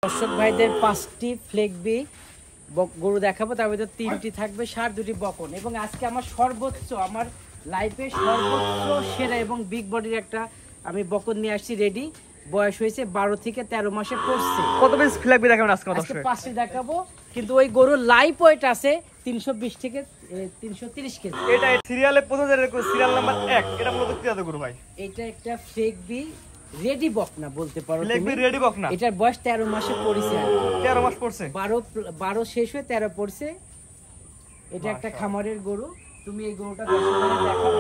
দর্শক ভাইদের 5টি ফ্লেগবি গরু দেখাবো, তার ভিতরে 3টি থাকবে ষাঁড়, 2টি বকন। এবং আজকে আমার সর্বোচ্চ, আমার লাইফে সর্বোচ্চ সেরা এবং বিগ বডির একটা আমি বকন নিয়ে আসছি রেডি। বয়স হয়েছে 12 থেকে 13 মাসে পড়ছে। কত পিস ফ্লেগবি দেখাবেন আজকে? আজকে 5টি দেখাবো, কিন্তু ওই গরুর লাইফ ওয়েট আছে 320 থেকে 330 কেজি। এটা সিরিয়ালে প্রথম সিরিয়াল নাম্বার 1, এটা মূলত কি জাতের গরু ভাই? এটা একটা ফ্লেগবি রেডি বকনা বলতে পারো। ফ্লেগবি রেডি বকনা, এটার বয়স 13 মাসে পড়ছে। 13 মাস পড়ছে, 12 শেষ হয়ে 13 পড়ছে। এটা একটা খামারের গরু। তুমি এই গরুটা দেখো,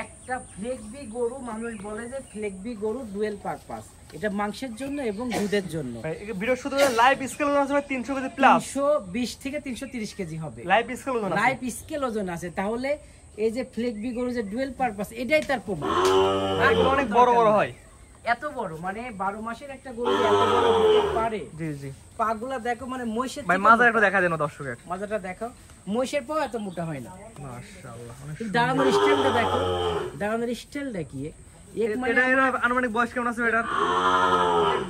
একটা ফ্লেগবি গরু, মানুষ বলে যে ফ্লেগবি গরু ডুয়েল পারপাস, এটা মাংসের জন্য এবং দুধের জন্য। ভিডিও শুধু লাইভ স্কেল ওজন আছে 300 কেজি প্লাস, 320 থেকে 330 কেজি হবে লাইভ স্কেল ওজন আছে। লাইভ স্কেল ওজন আছে। তাহলে এই যে ফ্লেগবি গরু যে ডুয়েল পারপাস, এটাই তার প্রমাণ। এগুলো অনেক বড় বড় হয়, এত বড়, মানে 12 মাসের একটা গরু এত বড় হতে পারে। জি জি, পাগুলা দেখো, মানে মহিষের ভাই মাজা একটু দেখা দেন দর্শকের, মাজাটা দেখো। মহিষের পাও এত মোটা হয় না। মাশাআল্লাহ, দাঁড়ানোর স্টাইলটা দেখো, দাঁড়ানোর স্টাইলটা কি। আনুমানিক বয়স কেমন আছে এটার?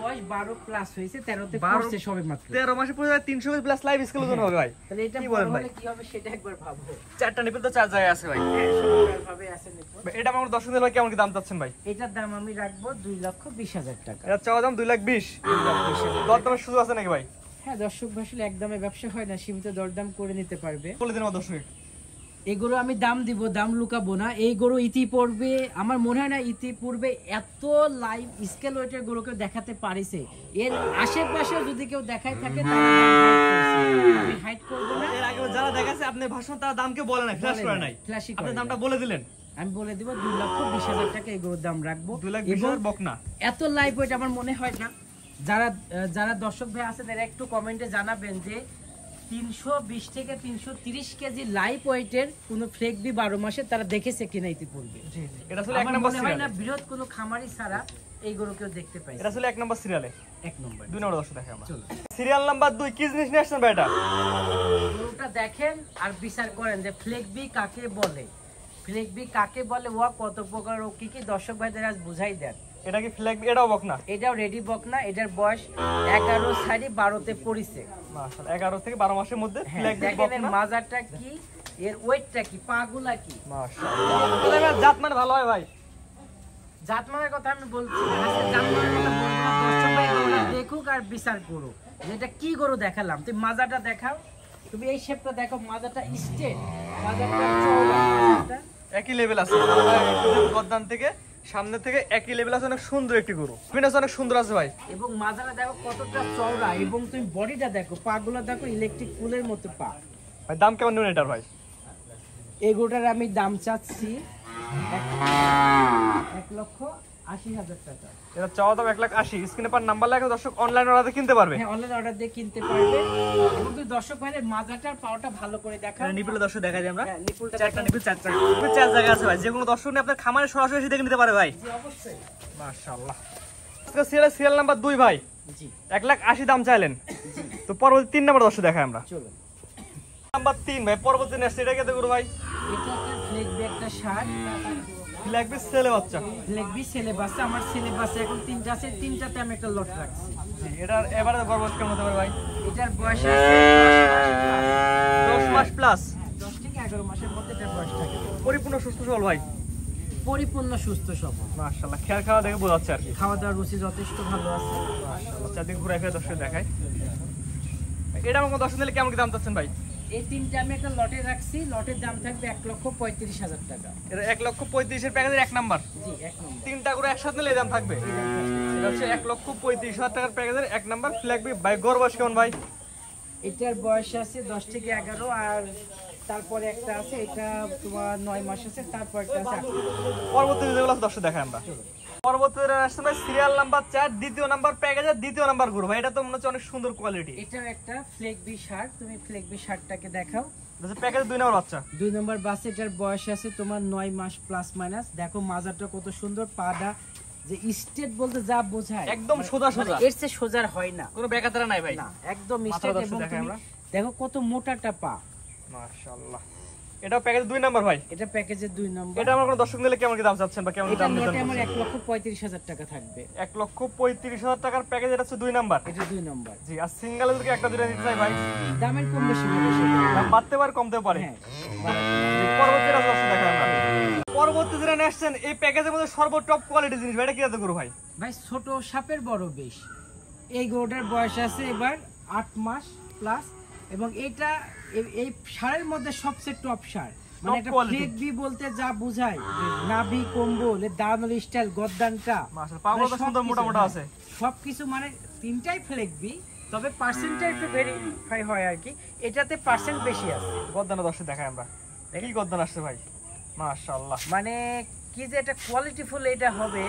বয়স 12 প্লাস হয়েছে, 13 তে পড়ছে সবে মাত্র। 13 মাসে পড়ে 300 কেজি প্লাস লাইভ স্কেল ওজন হবে ভাই। তাহলে এটা বড় হলে কি হবে সেটা একবার ভাবো। চারটা নিপল তো 4 জায়গায় আছে ভাই। ভাবে আছে নিপল। এটা আমার দর্শকদের ভাই কেমন কি দাম চাচ্ছেন ভাই? এটার দাম আমি রাখবো 2,20,000 টাকা। এটা চাওয়া দাম 2,20,000। দরদামের সুযোগ আছে নাকি ভাই? হ্যাঁ, দর্শক ভাষলে একদমে ব্যবসা হয় না, সীমিত দরদাম করে নিতে পারবে। বলে দিন আমার দর্শক। এই গরু আমি দাম দিব, দাম লুকাবো না। এই গরু ইতিপূর্বে আমার মনে হয় না ইতিপূর্বে এত লাইভ স্কেল ওয়েটের গরুকে দেখাতে পারিছে। এর আশেপাশে যদি কেউ দেখায় থাকে আমি হাইড করব না। এর আগে যারা দেখাছে আপনি ভাষণ তার দাম কেউ বলে নাই, ফ্ল্যাশ করে নাই, আপনি দামটা বলে দিলেন। আমি বলে দিব 2,20,000 টাকা এই গরুর দাম রাখবো। 2,20,000 বকনা। এত লাইভ ওয়েট আমার মনে হয় না। যারা দর্শক ভাই আছে তারা একটু কমেন্টে জানাবেন যে 320 থেকে 330 কেজি লাইভ ওয়েটের কোন ফ্লেগবি 12 মাসে তারা দেখেছে কিনা ইতিপূর্বে। জি জি, এটা আসলে এক নাম্বার সিরিয়াল না, বৃহৎ কোন খামারি ছাড়া এই গরু কেউ দেখতে পাইছে। এটা আসলে এক নাম্বার সিরিয়ালে, এক নম্বর। 2 নম্বর দর্শক দেখে আমরা সিরিয়াল নাম্বার 2 কি জিনিস নিয়ে আসছেন ভাই? এটা গরুটা দেখেন আর বিচার করেন যে ফ্লেগবি কাকে বলে, ফ্লেগবি কাকে বলে, ও কত প্রকার, ও কি কি দর্শক ভাইদের আজ বুঝাই দেন। এটা কি ফ্লেগবি? এটাও বকনা? এটাও রেডি বকনা। এটার বয়স 11 সাইডে 12 তে পড়িছে। মাশাআল্লাহ, 11 থেকে 12 মাসের মধ্যে ফ্লেগবি বকনা। মাজারটা কি, এর ওয়েটটা কি, পাগুলা কি। মাশাআল্লাহ, জাত মানে ভালো হয় ভাই। জাত মানের কথা আমি বলছি, আজকে জাত মানের কথা বলবো না। দর্শক ভাই গরুটা দেখুক আর বিচার করুক যে এটা কি গরু দেখালাম। তুমি মাজাটা দেখাও, তুমি এই শেপটা দেখো, মাজাটা স্ট্রেট, মাজাটা চওড়া, মাজাটা একই লেভেল আছে। গদ্দান থেকে সামনে থেকে একই লেভেল আছে, অনেক সুন্দর একটি গরু, ফিটনেস অনেক সুন্দর আছে ভাই। এবং মাজাটা দেখো কতটা চওড়া, এবং তুমি বডিটা দেখো, পাগুলো দেখো ইলেকট্রিক ফুলের মতো পা। ভাই দাম কেমন নেবেন এটার ভাই? এই গরুটার আমি দাম চাচ্ছি 1,80,000 টাকা। এটা চাওয়া দাম 1,80,000। স্ক্রিনে পার নাম্বার লাগে, দর্শক অনলাইন অর্ডারে কিনতে পারবে। হ্যাঁ, অনলাইন অর্ডার দিয়ে কিনতে পারবে। এবং তুই দর্শক ভাইদের মাজাটার পাওয়াটা ভালো করে দেখা। নিপলে দর্শক দেখাই দিই আমরা। হ্যাঁ, নিপুলটা চারটা নিপল, চার জায়গা আছে ভাই। যে কোনো দর্শক নিয়ে আপনার খামারে সরাসরি এসে দেখে নিতে পারে ভাই। জি, অবশ্যই। মাশাআল্লাহ। আজকে সিরিয়াল নাম্বার 2 ভাই। জি, 1,80,000 দাম চাইলেন। তো পরবর্তী 3 নম্বর দর্শক দেখাই আমরা। চলুন। নাম্বার 3 ভাই, পরবর্তী নেক্সট এটা কেটে করব ভাই? এটা একটা ফ্লেগবি, একটা শার্ট। ফ্লেগবি ছেলে বাচ্চা। ফ্লেগবি ছেলে বাচ্চা। আমার ছেলে বাচ্চা এখন 3টা আছে, 3টাতে আমি একটা লট রাখছি। জি, এটার এবারে বয়স কেমন হতে পারে ভাই? এটার বয়স আছে 10 মাস প্লাস, 10 থেকে 11 মাসের মধ্যে এটার বয়স থাকে। পরিপূর্ণ সুস্থ সবল ভাই, পরিপূর্ণ সুস্থ সবল। মাশাআল্লাহ। খেয়াল খাওয়া দেখে বোঝা যাচ্ছে আর কি। খাওয়া দাওয়ার রুচি যথেষ্ট ভালো আছে। মাশাআল্লাহ, চারদিকে ঘুরে ফিরে দর্শক দেখায়। এটা আমাকে দর্শক দিলে কেমন কি দাম চাচ্ছেন ভাই? এই 3টা আমি একটা লটে রাখছি। লটের দাম থাকবে 1,35,000 টাকা। এটা 1,35,000 এর প্যাকেজের 1 নাম্বার। জি, 1 নম্বর। 3টা করে একসাথে নিলে এই দাম থাকবে। এটা হচ্ছে 1,35,000 টাকার প্যাকেজের 1 নাম্বার ফ্লেগবি। ভাই গড় বয়স কেমন ভাই? এটার বয়স আছে 10 থেকে 11, আর তারপরে একটা আছে, এটা তোমার 9 মাস আছে, তারপর একটা আছে 8 মাস। পরবর্তী যেগুলো আছে দর্শক দেখায় আমরা। পরবর্তী আসছে ভাই সিরিয়াল নাম্বার 4, দ্বিতীয় নাম্বার প্যাকেজের দ্বিতীয় নাম্বার গরু ভাই। এটা তো মনে হচ্ছে অনেক সুন্দর কোয়ালিটি। এটাও একটা ফ্লেগবি শার্ট। তুমি ফ্লেগবি শার্টটাকে দেখাও। প্যাকেজ 2 নাম্বার বাচ্চা। 2 নম্বর বাস। এটার বয়স আছে তোমার 9 মাস প্লাস মাইনাস। দেখো মাজারটা কত সুন্দর, পাটা যে স্ট্রেট বলতে যা বোঝায়, একদম সোজা সোজা, এর চেয়ে সোজা হয় না, কোনো বেকাতারা নাই ভাই। না, একদম স্ট্রেট। এবং দেখো কত মোটাটা পা। মাশাআল্লাহ। এটা প্যাকেজ 2 নাম্বার ভাই। এটা প্যাকেজের 2 নম্বর। এটা আমার কোন দর্শক নিলে কেমন কি দাম চাচ্ছেন বা কেমন এটা দাম দিবেন? লটে আমার 1,35,000 টাকা থাকবে। 1,35,000 টাকার প্যাকেজ, এটা হচ্ছে 2 নাম্বার। এটা 2 নম্বর। জি, আর সিঙ্গেল যদি একটা দুটো নিতে চাই ভাই, দামের কম বেশি হবে সেটা। দাম বাড়তে পারে কমতেও পারে। হ্যাঁ। পরবর্তী রাজ দর্শক দেখাই আমরা। পরবর্তী যেটা নিয়ে আসছেন এই প্যাকেজের মধ্যে সর্বটপ কোয়ালিটি জিনিস ভাই, এটা কি জাতের গরু ভাই? ভাই ছোট সাপের বড় বেশ। এই গরুটার বয়স আছে এবার 8 মাস প্লাস, এবং এটা এই সারের মধ্যে সবচেয়ে টপ সার। মানে Top একটা quality। ফ্লেক বি বলতে যা বোঝায়, নাভি কম্বল, দাঁড়ানোর স্টাইল, গদ্দানটা, মাশাআল্লাহ, পাগুলো তো সুন্দর মোটা মোটা আছে। সবকিছু মানে তিনটাই ফ্লেক বি, তবে পার্সেন্টটা একটু ভেরিফাই হয় আর কি, এটাতে পার্সেন্ট বেশি আছে। গদ্দানা দর্শক দেখাই আমরা। কি গদ্দান আসছে ভাই, মাশাআল্লাহ। মানে কি যে এটা কোয়ালিটিফুল এটা হবে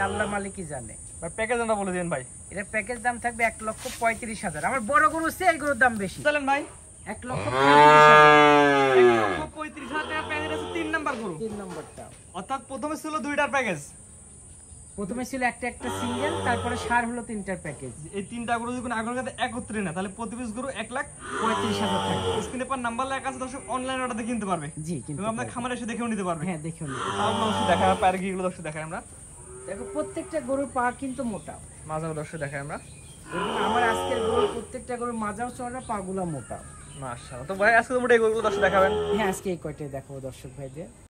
আল্লাহ মালিকই জানে। ভাই প্যাকেজ দামটা বলে দিন ভাই। এটা প্যাকেজ দাম থাকবে 1,35,000। আমার বড় গরু হচ্ছে এই গরুর দাম বেশি। চলেন ভাই, 1,35,000। 1,35,000 টাকার প্যাকেজ আছে 3 নাম্বার গরু। 3 নম্বরটা অর্থাৎ প্রথমে ছিল 2টার প্যাকেজ, প্রথমে ছিল একটা সিঙ্গেল, তারপরে সার হলো 3টার প্যাকেজ। এই 3টা গরু যদি আগের কাছে একত্রে না, তাহলে প্রতি পিস গরু 35,000 থাকবে। স্ক্রিনে পর নাম্বার লেখা আছে, দর্শক অনলাইন অর্ডার কিনতে পারবে। জি, কিন্তু এবং আপনার খামারে এসে দেখেও নিতে পারবে। হ্যাঁ দেখুন, তাহলে দর্শক দেখাই আমরা পায়ের গিগুলো দর্শক দেখাই আমরা। দেখো প্রত্যেকটা গরুর পা কিন্তু মোটা, মাঝানো দর্শক দেখাই আমরা। এবং আমার আজকের গরু প্রত্যেকটা গরুর মাজাও চড়া, পাগুলা মোটা। মাশাআল্লাহ। তো ভাই আজকে তোমরা এই গরুগুলো দর্শক দেখাবেন। হ্যাঁ আজকে এই কয়টাই দেখাবো দর্শক ভাইদের।